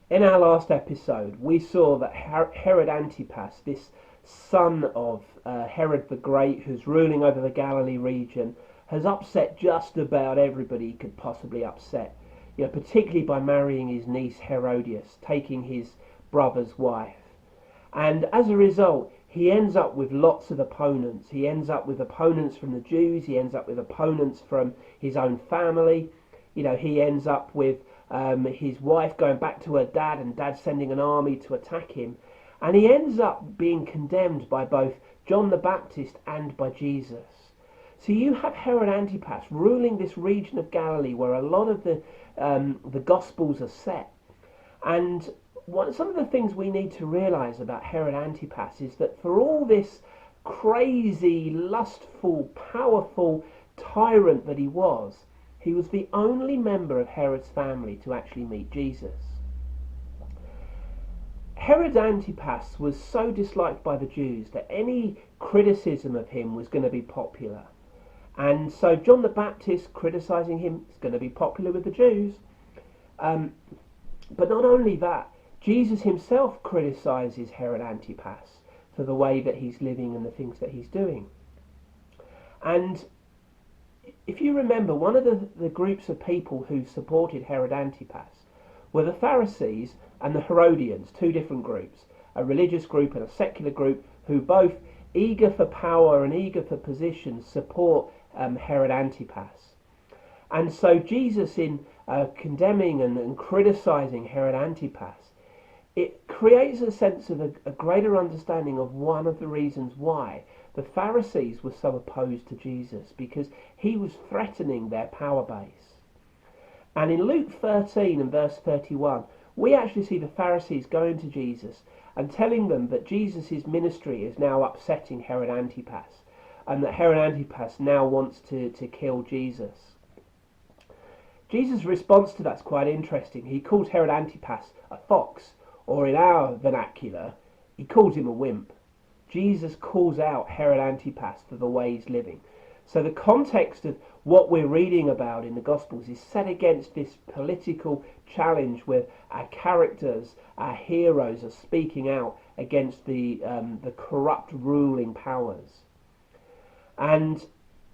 In our last episode, we saw that Herod Antipas, this son of Herod the Great, who's ruling over the Galilee region, has upset just about everybody he could possibly upset. Particularly by marrying his niece Herodias, taking his brother's wife. And as a result, he ends up with lots of opponents. He ends up with opponents from the Jews. He ends up with opponents from his own family. He ends up with his wife going back to her dad and dad sending an army to attack him. And he ends up being condemned by both John the Baptist and by Jesus. So you have Herod Antipas ruling this region of Galilee where a lot of the Gospels are set. And some of the things we need to realise about Herod Antipas is that for all this crazy, lustful, powerful tyrant that he was the only member of Herod's family to actually meet Jesus. Herod Antipas was so disliked by the Jews that any criticism of him was going to be popular. And so John the Baptist criticising him is going to be popular with the Jews. But not only that, Jesus himself criticises Herod Antipas for the way that he's living and the things that he's doing. And if you remember, one of the groups of people who supported Herod Antipas were the Pharisees and the Herodians, two different groups, a religious group and a secular group, who both, eager for power and eager for position, support Herod Antipas. And so Jesus, in condemning and criticising Herod Antipas, it creates a sense of a greater understanding of one of the reasons why the Pharisees were so opposed to Jesus, because he was threatening their power base. And in Luke 13 and verse 31, we actually see the Pharisees going to Jesus and telling them that Jesus' ministry is now upsetting Herod Antipas, and that Herod Antipas now wants to kill Jesus. Jesus' response to that's quite interesting. He calls Herod Antipas a fox, or in our vernacular, he calls him a wimp. Jesus calls out Herod Antipas for the way he's living. So the context of what we're reading about in the Gospels is set against this political challenge where our characters, our heroes, are speaking out against the corrupt ruling powers. And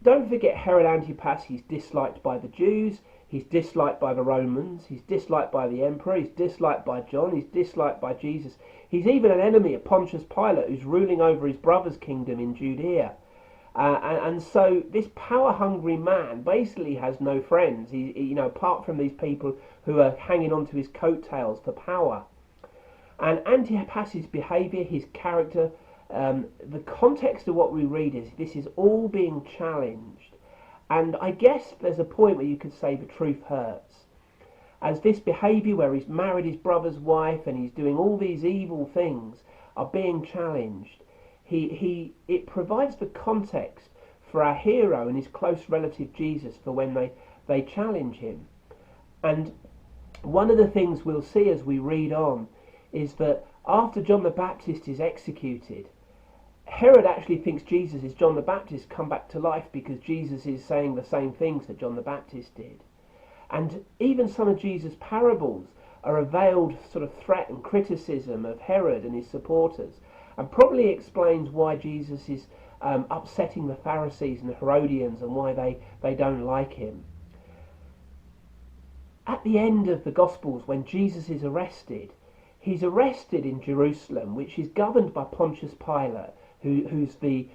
don't forget Herod Antipas, he's disliked by the Jews, he's disliked by the Romans, he's disliked by the emperor, he's disliked by John, he's disliked by Jesus. He's even an enemy of Pontius Pilate, who's ruling over his brother's kingdom in Judea. And so this power-hungry man basically has no friends, apart from these people who are hanging on to his coattails for power. And Antipas's behaviour, his character, the context of what we read is this is all being challenged. And I guess there's a point where you could say the truth hurts. As this behaviour where he's married his brother's wife and he's doing all these evil things are being challenged, it provides the context for our hero and his close relative Jesus for when they challenge him. And one of the things we'll see as we read on is that after John the Baptist is executed, Herod actually thinks Jesus is John the Baptist come back to life because Jesus is saying the same things that John the Baptist did. And even some of Jesus' parables are a veiled sort of threat and criticism of Herod and his supporters, and probably explains why Jesus is upsetting the Pharisees and the Herodians and why they don't like him. At the end of the Gospels, when Jesus is arrested, he's arrested in Jerusalem, which is governed by Pontius Pilate, who's the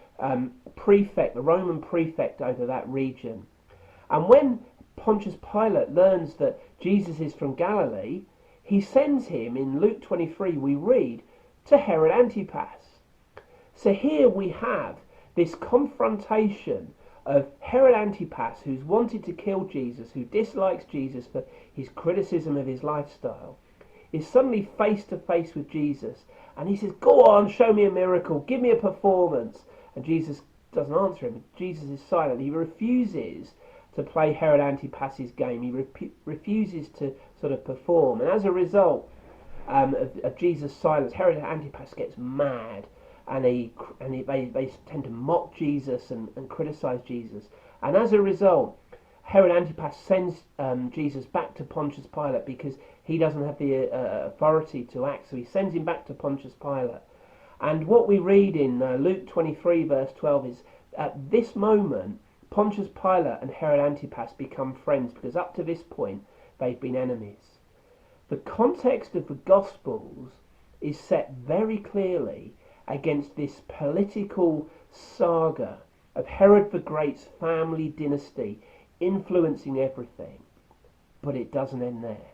prefect, the Roman prefect over that region. And when Pontius Pilate learns that Jesus is from Galilee, he sends him, in Luke 23 we read, to Herod Antipas. So here we have this confrontation of Herod Antipas, who's wanted to kill Jesus, who dislikes Jesus for his criticism of his lifestyle, is suddenly face to face with Jesus, and he says, "Go on, show me a miracle, give me a performance." And Jesus doesn't answer him. Jesus is silent. He refuses to play Herod Antipas's game. He refuses to sort of perform, and as a result of Jesus' silence, Herod Antipas gets mad, and they tend to mock Jesus and criticize Jesus, and as a result, Herod Antipas sends Jesus back to Pontius Pilate because he doesn't have the authority to act, so he sends him back to Pontius Pilate. And what we read in Luke 23 verse 12 is, at this moment Pontius Pilate and Herod Antipas become friends, because up to this point they've been enemies. The context of the Gospels is set very clearly against this political saga of Herod the Great's family dynasty influencing everything. But it doesn't end there.